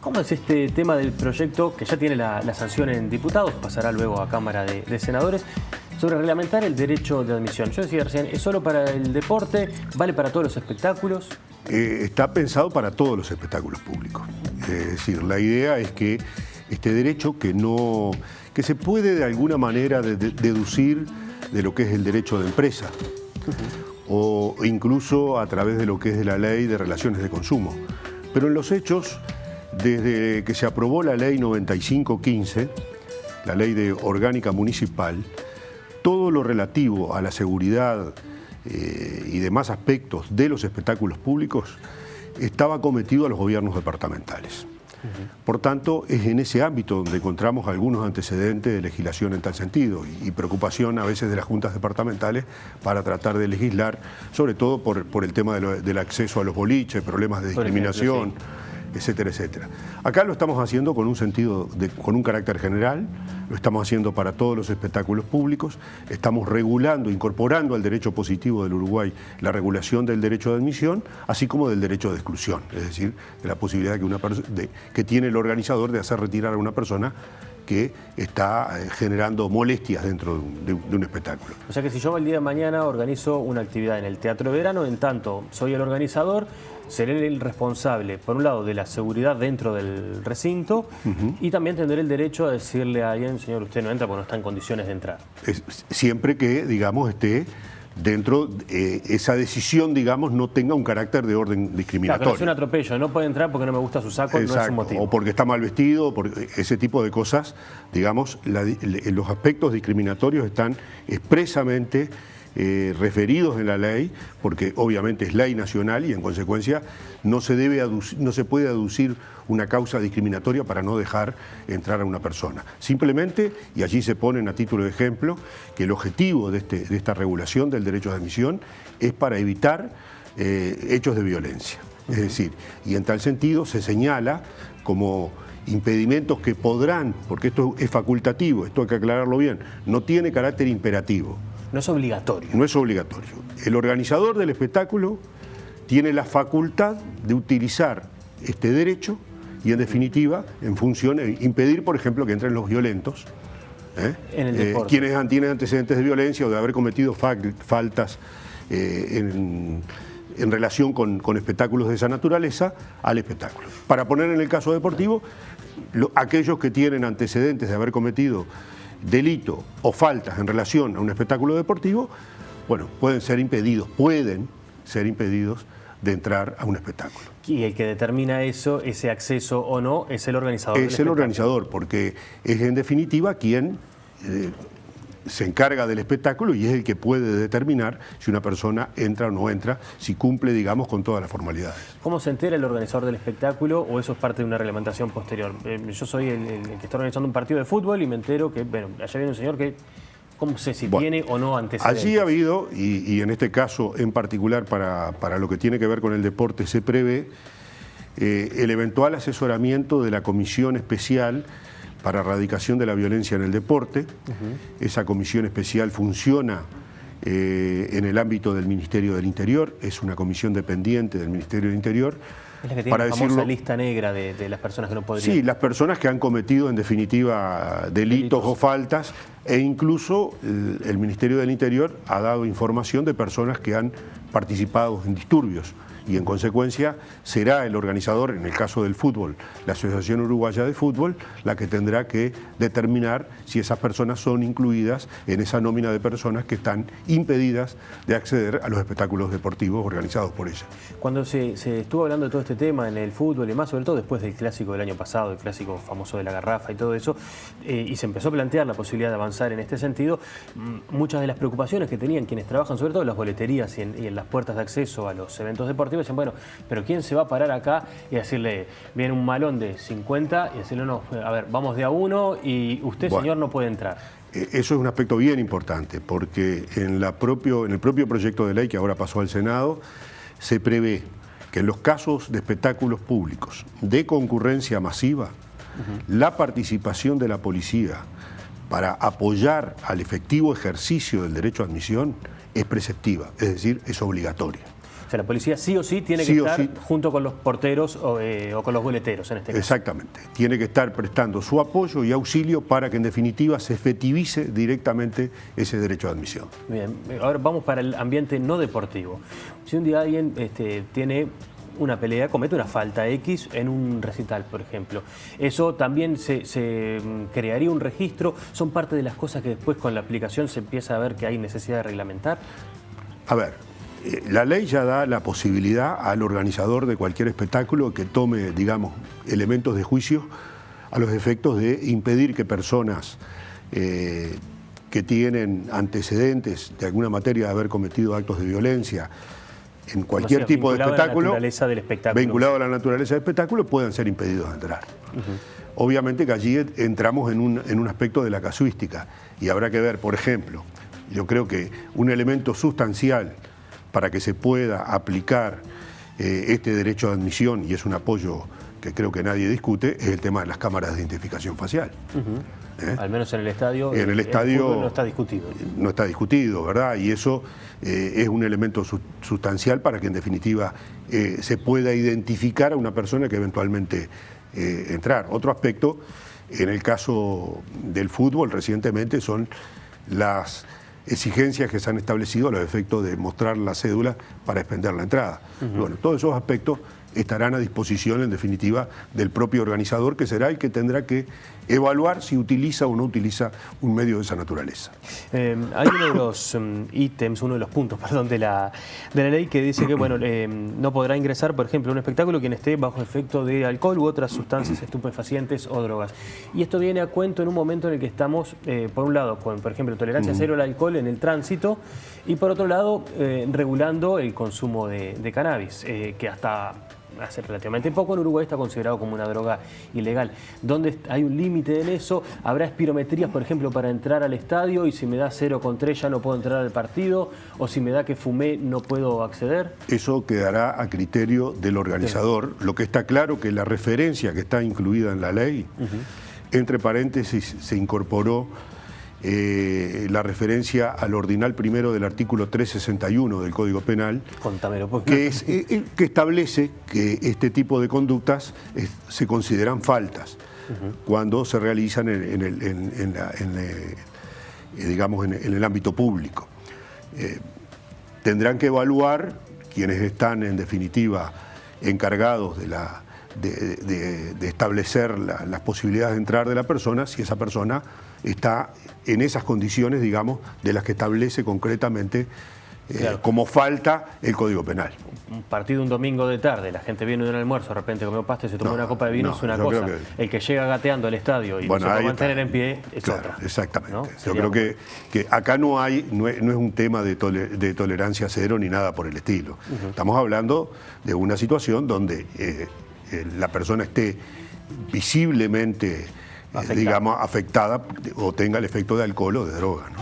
¿Cómo es este tema del proyecto que ya tiene la sanción en diputados, pasará luego a Cámara de Senadores, sobre reglamentar el derecho de admisión? Yo decía recién, ¿es solo para el deporte? ¿Vale para todos los espectáculos? Está pensado para todos los espectáculos públicos. Es decir, la idea es que este derecho que se puede de alguna manera deducir de lo que es el derecho de empresa, o incluso a través de lo que es la ley de relaciones de consumo. Pero en los hechos, desde que se aprobó la ley 9515, la ley de orgánica municipal, todo lo relativo a la seguridad y demás aspectos de los espectáculos públicos estaba cometido a los gobiernos departamentales. Por tanto, es en ese ámbito donde encontramos algunos antecedentes de legislación en tal sentido y preocupación a veces de las juntas departamentales para tratar de legislar, sobre todo por el tema del acceso a los boliches, problemas de discriminación, etcétera, etcétera. Acá lo estamos haciendo con con un carácter general, lo estamos haciendo para todos los espectáculos públicos, estamos regulando, incorporando al derecho positivo del Uruguay la regulación del derecho de admisión, así como del derecho de exclusión, es decir, de la posibilidad que tiene el organizador de hacer retirar a una persona que está generando molestias dentro de un espectáculo. O sea que si yo el día de mañana organizo una actividad en el Teatro de Verano, en tanto soy el organizador, seré el responsable, por un lado, de la seguridad dentro del recinto y también tendré el derecho a decirle a alguien, señor, usted no entra porque no está en condiciones de entrar. Siempre que, digamos, esté dentro, esa decisión, digamos, no tenga un carácter de orden discriminatorio. Claro, que no sea un atropello, no puede entrar porque no me gusta su saco. Exacto, no es un motivo. O porque está mal vestido, ese tipo de cosas, digamos, los aspectos discriminatorios están expresamente referidos en la ley, porque obviamente es ley nacional y en consecuencia no se puede aducir una causa discriminatoria para no dejar entrar a una persona. Simplemente, y allí se ponen a título de ejemplo, que el objetivo de esta regulación del derecho de admisión es para evitar hechos de violencia. Es decir, y en tal sentido se señala como impedimentos que podrán, porque esto es facultativo, esto hay que aclararlo bien, no tiene carácter imperativo. No es obligatorio. No es obligatorio. El organizador del espectáculo tiene la facultad de utilizar este derecho y, en definitiva, en función de impedir, por ejemplo, que entren los violentos, en el deporte. quienes tienen antecedentes de violencia o de haber cometido faltas en relación con espectáculos de esa naturaleza, al espectáculo. Para poner en el caso deportivo, aquellos que tienen antecedentes de haber cometido delito o faltas en relación a un espectáculo deportivo, bueno, pueden ser impedidos de entrar a un espectáculo. Y el que determina eso, ese acceso o no, es el organizador del espectáculo. Es el organizador, porque es en definitiva quien se encarga del espectáculo y es el que puede determinar si una persona entra o no entra, si cumple, digamos, con todas las formalidades. ¿Cómo se entera el organizador del espectáculo o eso es parte de una reglamentación posterior? Yo soy el que está organizando un partido de fútbol y me entero que, bueno, allá viene un señor que, ¿cómo sé si tiene o no antecedentes? Allí ha habido, y en este caso en particular para lo que tiene que ver con el deporte, se prevé el eventual asesoramiento de la Comisión Especial para Erradicación de la Violencia en el Deporte. Esa comisión especial funciona en el ámbito del Ministerio del Interior, es una comisión dependiente del Ministerio del Interior. Es la que tiene la famosa lista negra de las personas que no podrían. Sí, las personas que han cometido en definitiva delitos o faltas, e incluso el Ministerio del Interior ha dado información de personas que han participado en disturbios. Y en consecuencia será el organizador, en el caso del fútbol, la Asociación Uruguaya de Fútbol, la que tendrá que determinar si esas personas son incluidas en esa nómina de personas que están impedidas de acceder a los espectáculos deportivos organizados por ella. Cuando se estuvo hablando de todo este tema en el fútbol y más, sobre todo después del clásico del año pasado, el clásico famoso de la garrafa y todo eso, y se empezó a plantear la posibilidad de avanzar en este sentido, muchas de las preocupaciones que tenían quienes trabajan, sobre todo en las boleterías y en las puertas de acceso a los eventos deportivos, decían, bueno, pero ¿quién se va a parar acá y decirle, viene un malón de 50 y decirle, no, a ver, vamos de a uno y usted, señor, no puede entrar? Eso es un aspecto bien importante, porque en el propio proyecto de ley que ahora pasó al Senado, se prevé que en los casos de espectáculos públicos de concurrencia masiva, la participación de la policía para apoyar al efectivo ejercicio del derecho a admisión es preceptiva, es decir, es obligatoria. O sea, la policía sí o sí tiene que estar junto con los porteros o con los boleteros en este caso. Exactamente. Tiene que estar prestando su apoyo y auxilio para que en definitiva se efectivice directamente ese derecho de admisión. Bien, ahora vamos para el ambiente no deportivo. Si un día alguien tiene una pelea, comete una falta X en un recital, por ejemplo, ¿eso también se crearía un registro? ¿Son parte de las cosas que después con la aplicación se empieza a ver que hay necesidad de reglamentar? A ver, la ley ya da la posibilidad al organizador de cualquier espectáculo que tome, digamos, elementos de juicio a los efectos de impedir que personas que tienen antecedentes de alguna materia de haber cometido actos de violencia en cualquier tipo de espectáculo, vinculado a la naturaleza del espectáculo, puedan ser impedidos de entrar. Obviamente que allí entramos en un aspecto de la casuística y habrá que ver, por ejemplo, yo creo que un elemento sustancial para que se pueda aplicar este derecho de admisión, y es un apoyo que creo que nadie discute, es el tema de las cámaras de identificación facial. Al menos en el estadio. En el estadio no está discutido. No está discutido, ¿verdad? Y eso es un elemento sustancial para que en definitiva se pueda identificar a una persona que eventualmente entrar. Otro aspecto, en el caso del fútbol recientemente, son las exigencias que se han establecido a los efectos de mostrar la cédula para expender la entrada. Bueno, todos esos aspectos estarán a disposición, en definitiva, del propio organizador, que será el que tendrá que evaluar si utiliza o no utiliza un medio de esa naturaleza. Hay uno de los ítems, uno de los puntos, perdón, de la ley que dice que bueno, no podrá ingresar, por ejemplo, a un espectáculo quien esté bajo efecto de alcohol u otras sustancias estupefacientes o drogas. Y esto viene a cuento en un momento en el que estamos, por un lado, con, por ejemplo, tolerancia cero al alcohol en el tránsito y, por otro lado, regulando el consumo de cannabis, que hasta hace relativamente poco en Uruguay está considerado como una droga ilegal. ¿Dónde hay un límite en eso? ¿Habrá espirometrías, por ejemplo, para entrar al estadio y si me da 0,3 ya no puedo entrar al partido? ¿O si me da que fumé no puedo acceder? Eso quedará a criterio del organizador. Lo que está claro que la referencia que está incluida en la ley, entre paréntesis, se incorporó la referencia al ordinal primero del artículo 361 del Código Penal, que establece que este tipo de conductas se consideran faltas cuando se realizan digamos, en el ámbito público. Tendrán que evaluar quienes están, en definitiva, encargados de establecer las posibilidades de entrar de la persona, si esa persona está en esas condiciones, digamos, de las que establece concretamente como falta el Código Penal. Un partido un domingo de tarde, la gente viene de un almuerzo, de repente comió pasta y se tomó una copa de vino, es una cosa. El que llega gateando al estadio y no se puede mantener en pie es otra. Exactamente. ¿No? Yo creo que acá no es un tema de tolerancia cero ni nada por el estilo. Estamos hablando de una situación donde la persona esté visiblemente digamos, afectada o tenga el efecto de alcohol o de droga, ¿no?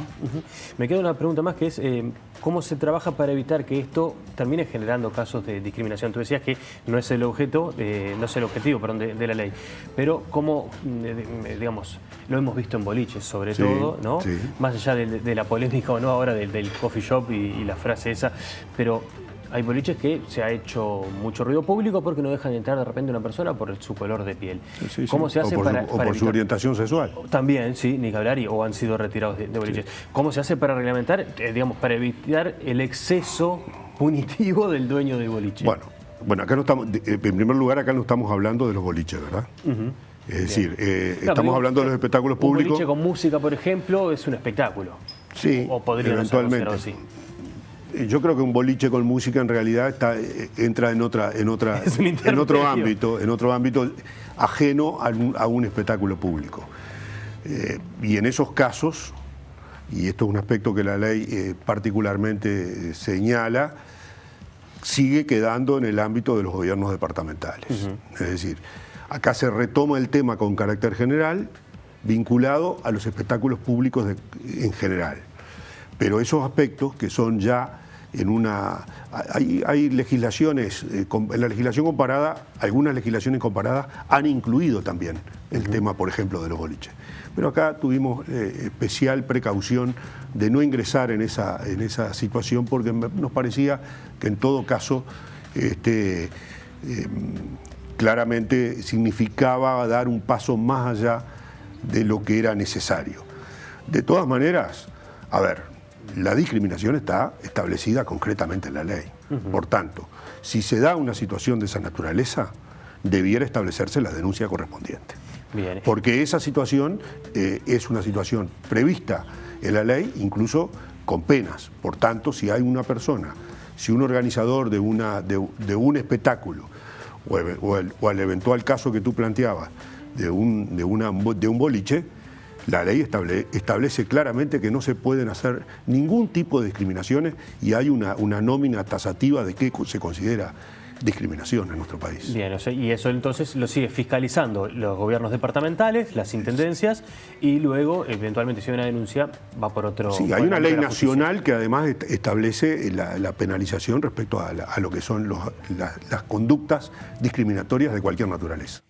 Me queda una pregunta más, que es ¿cómo se trabaja para evitar que esto termine generando casos de discriminación? Tú decías que no es el objetivo de la ley, pero ¿cómo, digamos, lo hemos visto en boliches sobre todo, ¿no? Sí. Más allá de la polémica o no ahora del coffee shop y la frase esa, pero hay boliches que se ha hecho mucho ruido público porque no dejan entrar de repente una persona por su color de piel. ¿Cómo se hace para por su orientación sexual? También, sí, ni que hablar, o han sido retirados de boliches. ¿Cómo se hace para reglamentar, digamos, para evitar el exceso punitivo del dueño del boliche? Bueno, acá no estamos, en primer lugar, acá no estamos hablando de los boliches, ¿verdad? Es decir, estamos hablando de los espectáculos públicos. Un boliche con música, por ejemplo, es un espectáculo. Sí, o podría eventualmente. No ser así. Yo creo que un boliche con música en realidad entra en otro ámbito ajeno a un espectáculo público. Y en esos casos, y esto es un aspecto que la ley particularmente señala, sigue quedando en el ámbito de los gobiernos departamentales. Es decir, acá se retoma el tema con carácter general, vinculado a los espectáculos públicos en general. Pero esos aspectos que son ya hay legislaciones, en la legislación comparada, algunas legislaciones comparadas han incluido también el tema, por ejemplo, de los boliches. Pero acá tuvimos especial precaución de no ingresar en esa situación porque nos parecía que en todo caso claramente significaba dar un paso más allá de lo que era necesario. De todas maneras, a ver, la discriminación está establecida concretamente en la ley. Por tanto, si se da una situación de esa naturaleza, debiera establecerse la denuncia correspondiente. Bien. Porque esa situación es una situación prevista en la ley, incluso con penas. Por tanto, si hay una persona, si un organizador de un espectáculo, o el eventual caso que tú planteabas, de un boliche, la ley establece claramente que no se pueden hacer ningún tipo de discriminaciones y hay una nómina tasativa de qué se considera discriminación en nuestro país. Bien, o sea, y eso entonces lo sigue fiscalizando los gobiernos departamentales, las intendencias, y luego, eventualmente, si hay una denuncia, va por otro... Sí, hay una ley nacional que además establece la penalización respecto a lo que son las conductas discriminatorias de cualquier naturaleza.